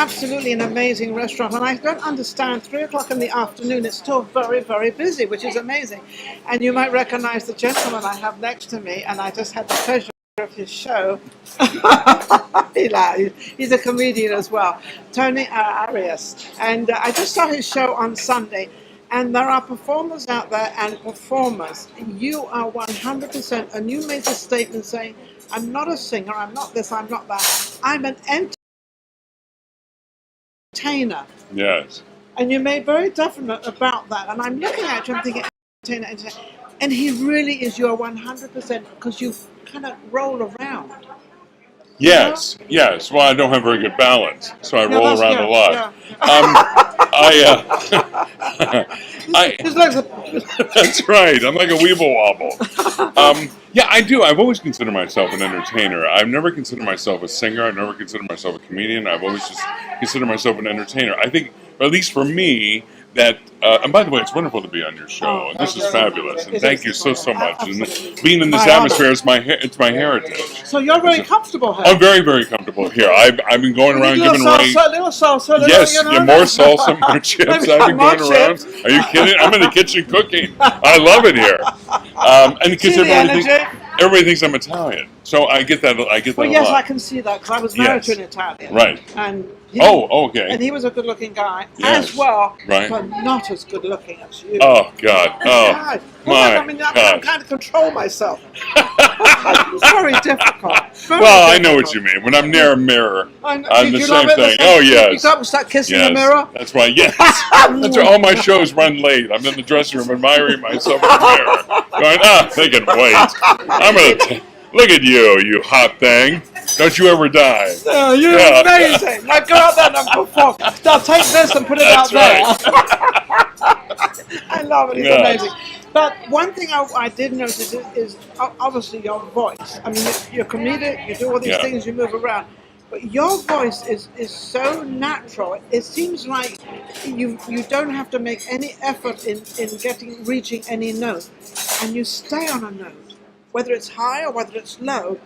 absolutely an amazing restaurant, and I don't understand. 3 o'clock in the afternoon, it's still very, very busy, which is amazing. And you might recognize the gentleman I have next to me, and I just had the pleasure of his show. He's a comedian as well, Tony Arias, and I just saw his show on Sunday. And there are performers out there and performers. You are 100%, and you made a statement saying, I'm not a singer, I'm not this, I'm not that. I'm an entertainer. Yes. And you made very definite about that. And I'm looking at you, I'm thinking, entertainer. And he really is your 100% because you kind of roll around. Yes, yes. Well, I don't have very good balance, so I roll around a lot. Yeah. His legs are... That's right. I'm like a weeble wobble. Yeah, I do. I've always considered myself an entertainer. I've never considered myself a singer. I've never considered myself a comedian. I've always just considered myself an entertainer. I think, or at least for me, that, and by the way, it's wonderful to be on your show. And this is fabulous. And thank you so much. And being in this atmosphere is it's my heritage. So you're very comfortable here. I'm very, very comfortable here. I've been going around giving away. Little salsa, yes, more salsa, more chips. I've been going around. Are you kidding? I'm in the kitchen cooking. I love it here. And because everybody thinks I'm Italian, so I get that. Well, yes, I can see that because I was married to an Italian. Right. And okay. And he was a good-looking guy as well, but not as good-looking as you. Oh God! Oh I can't kind of control myself. It's very difficult. I know what you mean. When I'm near a mirror, I'm the same thing. Oh yes. You come start kissing the mirror. That's why. Yes. That's why all my shows run late. I'm in the dressing room admiring myself in the mirror, going, they can wait. I'm gonna look at you hot thing. Don't you ever die. Oh, you're amazing. Now go out there and perform. Now take this and put it out there. I love it. It's amazing. But one thing I did notice is obviously your voice. I mean, you're comedic, you do all these things, you move around. But your voice is so natural. It seems like you don't have to make any effort in reaching any note. And you stay on a note, whether it's high or whether it's low.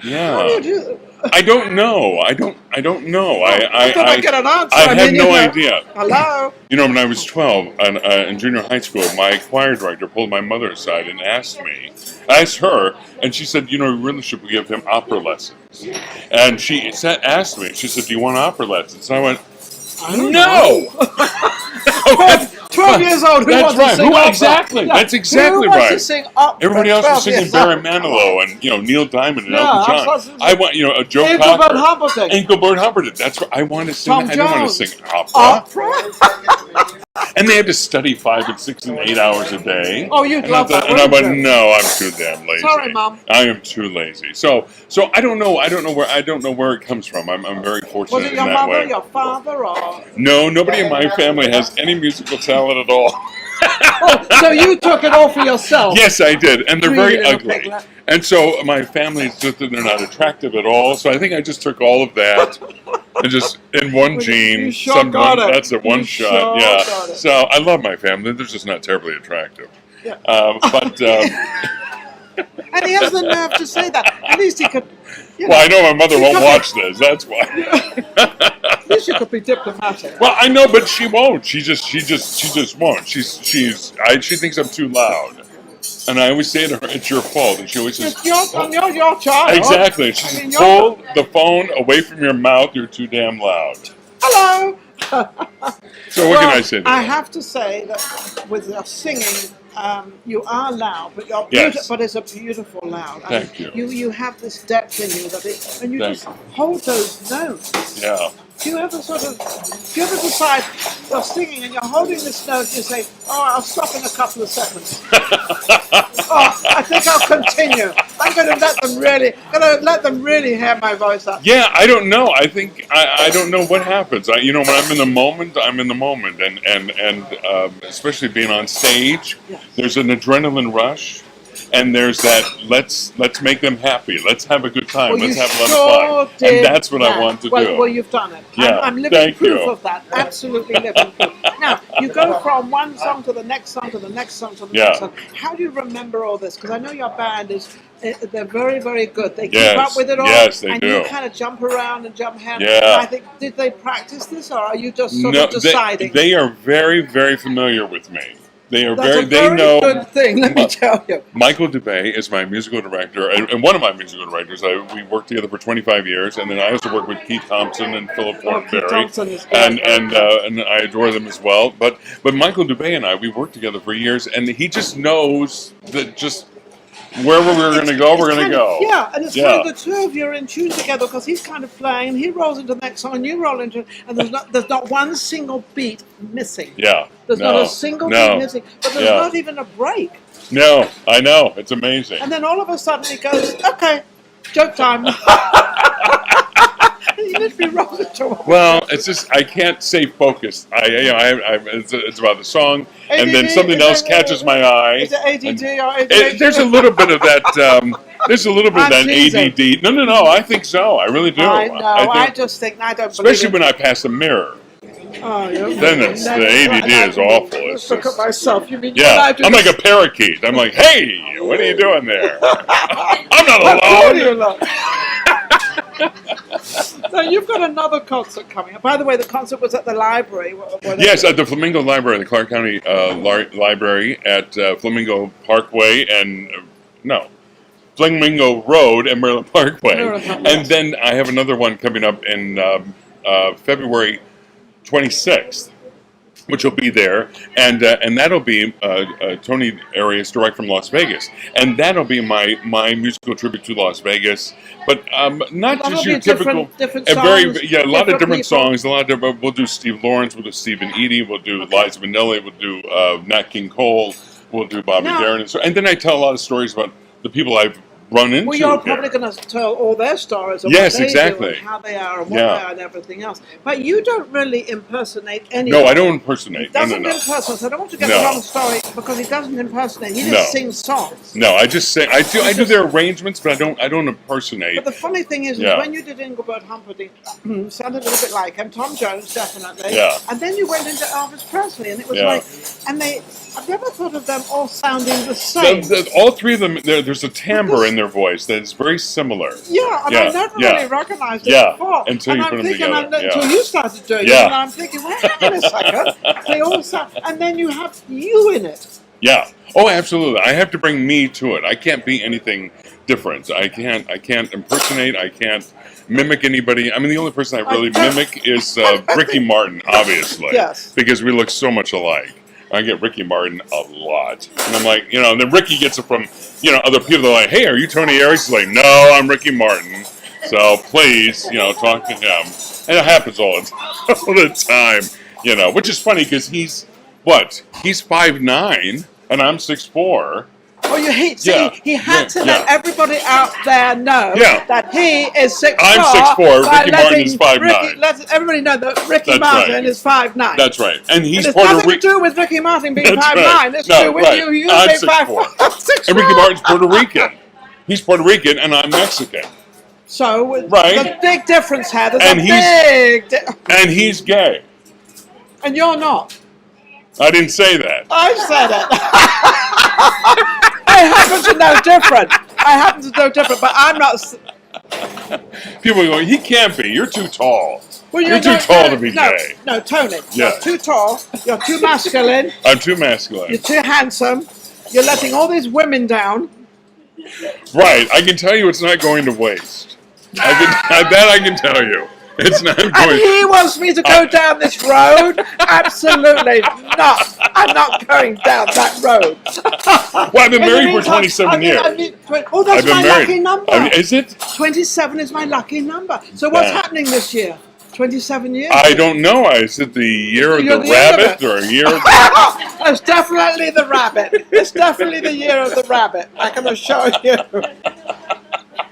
Yeah. How do you do? I don't know. I don't know. I thought I'd get an answer. I had no idea. Hello? When I was 12 in junior high school, my choir director pulled my mother aside and asked her, and she said, you really should give him opera lessons. And she asked me, she said, do you want opera lessons? And I went, no! 12 years old, who wants to sing opera? Exactly, that's exactly right. Who wants to sing opera? Everybody else was singing Vere Manilow and Neil Diamond and Elton John. I want a Joe Cocker. Engelbert Humperdinck. That's what I want to sing. I don't want to sing opera. And they had to study 5 and 6 and 8 hours a day. Oh, you'd love that. And I went, no, I'm too damn lazy. Sorry, Mom. I am too lazy. So I don't know. I don't know where it comes from. I'm very fortunate in that way. Was it your mother, your father, or? No, nobody in my family has any musical talent at all. So you took it all for yourself? Yes, I did, and they're very ugly. And so my family they're not attractive at all. So I think I just took all of that and just in one gene. That's it, one shot. Yeah. So I love my family. They're just not terribly attractive. Yeah. And he has the nerve to say that. At least he could. Well, I know my mother won't watch this. That's why. At least you could be diplomatic. Well, I know, but she won't. She just won't. She thinks I'm too loud, and I always say to her, "It's your fault." And she always says, "You're your child." Exactly. She says, "Pull the phone away from your mouth. You're too damn loud." Hello. So what can I say to I that? have to say that with your singing, you are loud, but but it's a beautiful loud. Thank you. You have this depth in you and you just hold those notes. Yeah. Do you ever decide you're singing and you're holding this note and you say, I'll stop in a couple of seconds. I think I'll continue. I'm going to let them really hear my voice up. Yeah, I don't know. I think I don't know what happens. When I'm in the moment, I'm in the moment, and especially being on stage, there's an adrenaline rush. and there's that let's make them happy. Let's have a good time. Well, let's have a sure lot of fun. And that's what that. I want to well, do. Well, you've done it. Yeah, I'm living thank proof you. of that. Absolutely living proof. Now, you go from one song to the next song to the next song to the next song. How do you remember all this? Because I know your band is, they're very, very good. They keep up with it all. Yes, they and do. you kind of jump around and jump hand. Yeah. I think, did they practice this, or are you just sort of deciding? They are very, very familiar with me. They are That's they a very know. good thing, let me tell you. Michael DeBay is my musical director, and one of my musical directors. We worked together for 25 years, and then I also work with Keith Thompson and Philip Thornberry, and I adore them as well. But Michael DeBay and I, we worked together for years, and he just knows that just wherever we're going to go, we're going to go. Yeah, and it's kind of the two of you are in tune together because he's kind of playing, he rolls into the next song, and you roll into it, and there's not one single beat missing. Yeah. There's not a single beat missing, but there's not even a break. No, I know. It's amazing. And then all of a sudden he goes, okay, joke time. You literally roll into it. Well, it's just, I can't stay focused. It's about the song, ADD, and then something else catches my eye. Is it ADD or ADD? There's a little bit of that. There's a little bit of that ADD. No. I think so. I really do. I know. I just think I don't. Especially when I pass a mirror. Oh, then the ADD is awful. It's look at myself. You mean I'm like a parakeet. I'm like, hey, what are you doing there? I'm not alone. So you've got another concert coming up. By the way, the concert was at the library. Yes, at the Flamingo Library, the Clark County Library at Flamingo Parkway and Flamingo Road and Maryland Parkway. And then I have another one coming up in February 26th, which will be there, and that'll be Tony Arias direct from Las Vegas, and that'll be my musical tribute to Las Vegas, but not just your typical, different songs, a lot of different people. songs, a lot of different. We'll do Steve Lawrence, we'll do Stephen Eady, we'll do Liza Minnelli, we'll do Nat King Cole, we'll do Bobby Darin, and then I tell a lot of stories about the people I've run into. Well, you're probably going to tell all their stories of yes, what they exactly. do and how they are and what they are and everything else. But you don't really impersonate anyone. No, I don't impersonate. He doesn't impersonate. So I don't want to get the wrong story because he doesn't impersonate. He just sings songs. No, I just say I do their arrangements, but I don't impersonate. But the funny thing is when you did Engelbert Humperdinck, sounded a little bit like him. Tom Jones, definitely. Yeah. And then you went into Elvis Presley, and it was like, and I've never thought of them all sounding the same. All three of them, there's a timbre in their voice that is very similar. Yeah, and I never really recognized it before. Until you put them together. Until you started doing it, and I'm thinking, well, hang on a second. They all sound, and then you have you in it. Yeah. Oh, absolutely. I have to bring me to it. I can't be anything different. I can't impersonate. I can't mimic anybody. I mean, the only person I really mimic is Ricky Martin, obviously. Yes. Because we look so much alike. I get Ricky Martin a lot. And I'm like, and then Ricky gets it from, other people. They're like, hey, are you Tony Arias? He's like, no, I'm Ricky Martin. So please, talk to him. And it happens all the time, which is funny because he's 5'9", and I'm 6'4". Well, he had to let everybody out there know that he is 6'4". I'm 6'4". Ricky Martin is 5'9". Let everybody know that Ricky Martin is 5'9". That's right. And he's There's Puerto nothing to do with Ricky Martin being 5'9". It's to do with you. You I'm being 5'4". And Ricky Martin's Puerto Rican. He's Puerto Rican, and I'm Mexican. So there's a big difference here. And he's gay. And you're not. I didn't say that. I said it. I happen to know different. But I'm not. People go, he can't be. You're too tall. Well, you're too tall to be gay. No, Tony. You're too tall. You're too masculine. I'm too masculine. You're too handsome. You're letting all these women down. Right. I can tell you it's not going to waste. I can tell you. It's not going. And he wants me to go down this road? Absolutely not. I'm not going down that road. Well, I've been married for 27 years. That's my lucky number. Is it? 27 is my lucky number. So what's happening this year? 27 years? I don't know. Is it the year of the rabbit or a year of the... It's definitely the rabbit. It's definitely the year of the rabbit. I can assure you.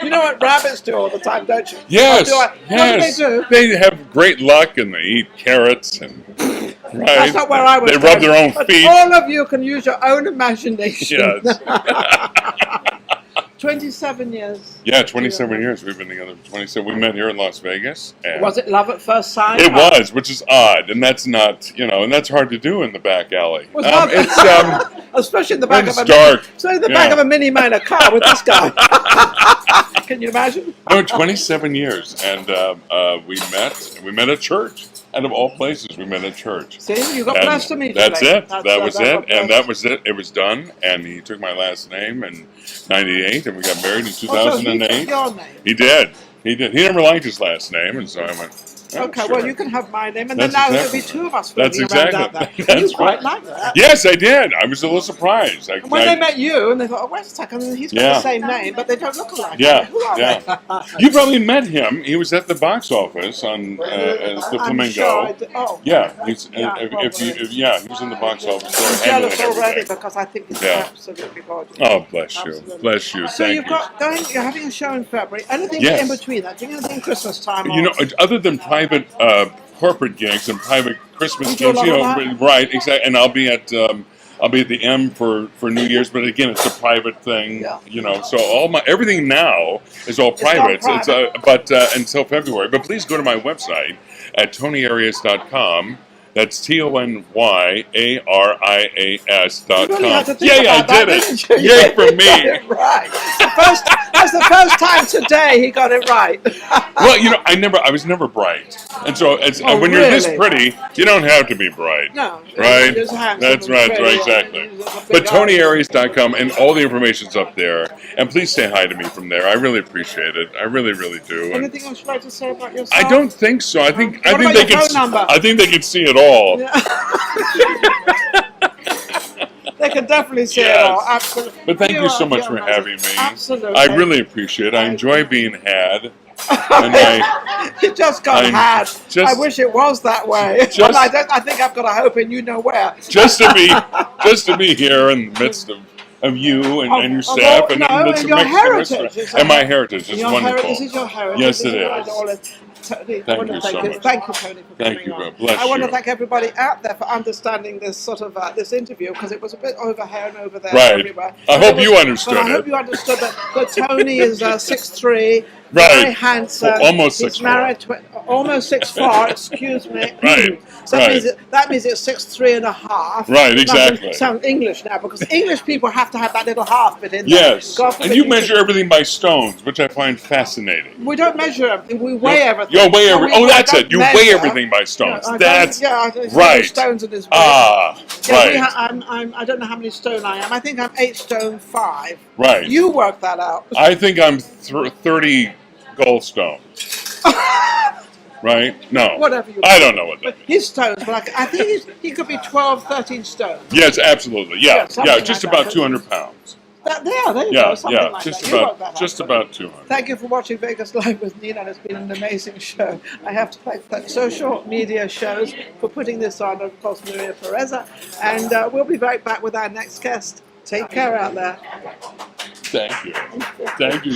You know what rabbits do all the time, don't you? Yes, What yes. do they do? They have great luck and they eat carrots and right. That's not where I was. They rub their own but feet. all of you can use your own imagination. Yes. 27 years. Yeah, 27 years. We've been together for 27. We met here in Las Vegas. And was it love at first sight? It was, which is odd, and that's not, and that's hard to do in the back alley. It's especially in the back of a dark. back of a mini minor car with this guy. Can you imagine? No, 27 years, and we met at church. Out of all places, we met at church. See, you got blessed to meet. That's it. That was it. It was done, and he took my last name in '98, and we got married in 2008. So he took your name. He did. He never liked his last name, and so I went. Oh, okay, sure. well, you can have my name, and then now there'll be two of us floating around out there. That's you quite like that. Yes, I did. I was a little surprised. When they met you, and they thought, oh, wait a second, he's got the same name, but they don't look alike. Yeah, Who are they? You probably met him. He was at the box office on the Flamingo. Sure yeah, he was in the box office there. I'm jealous already because I think he's absolutely gorgeous. Oh, bless you. Bless you. So Thank you. You're having a show in February. Anything in between that? Do you anything Christmas time? Other than private corporate gigs and private Christmas gigs, right? Exactly. And I'll be at the M for New Year's, but again, it's a private thing, So everything now is all private. But until February. But please go to my website at TonyArias.com. That's TonyArias.com. Yeah, I did it. Yay for me. Right. That's the first time today he got it right. Well, I was never bright, and so when you're this pretty, you don't have to be bright. No, right? That's right, exactly. But TonyArias.com, and all the information's up there. And please say hi to me from there. I really appreciate it. I really, really do. Anything else you'd like to say about yourself? I don't think so. I think they can see it all. Yeah. They can definitely see it all. Absolutely. But thank you so much for having me. Absolutely. I really appreciate it. I enjoy being had. You just got had. I wish it was that way. But I think I've got a hope in you know where. Just to be here in the midst of you and your staff and your heritage. And my heritage is wonderful. This is your heritage. Yes, it is. Thank you so much. Thank you, Tony, for coming on. Bless I want to thank everybody out there for understanding this sort of this interview because it was a bit over here and over there everywhere. I hope you understood it. I hope you understood that Tony is 6'3", right. very handsome. Almost 6'4". He's married almost 6'4", excuse me. Right. So that means it's 6'3 and a half. Right, exactly. Sounds English now because English people have to have that little half bit in there. Yes. And you measure everything by stones, which I find fascinating. We don't measure everything. We weigh everything. That's it. You weigh everything by stones. That's right. Stones in his weight. Right. I don't know how many stone I am. I think I'm 8 stone 5. Right. You work that out. I think I'm 30 goldstones. Right? No. Whatever you I don't know what that means. His stones, I think he could be 12, 13 stones. Yes, absolutely. Yeah, just like about that. 200 pounds. There you go. Something like that. Just about 200. Thank you for watching Vegas Live with Ninon. It's been an amazing show. I have to thank Social Media Shows for putting this on, of course, Pureza. And we'll be right back with our next guest. Take care out there. Thank you. Thank you.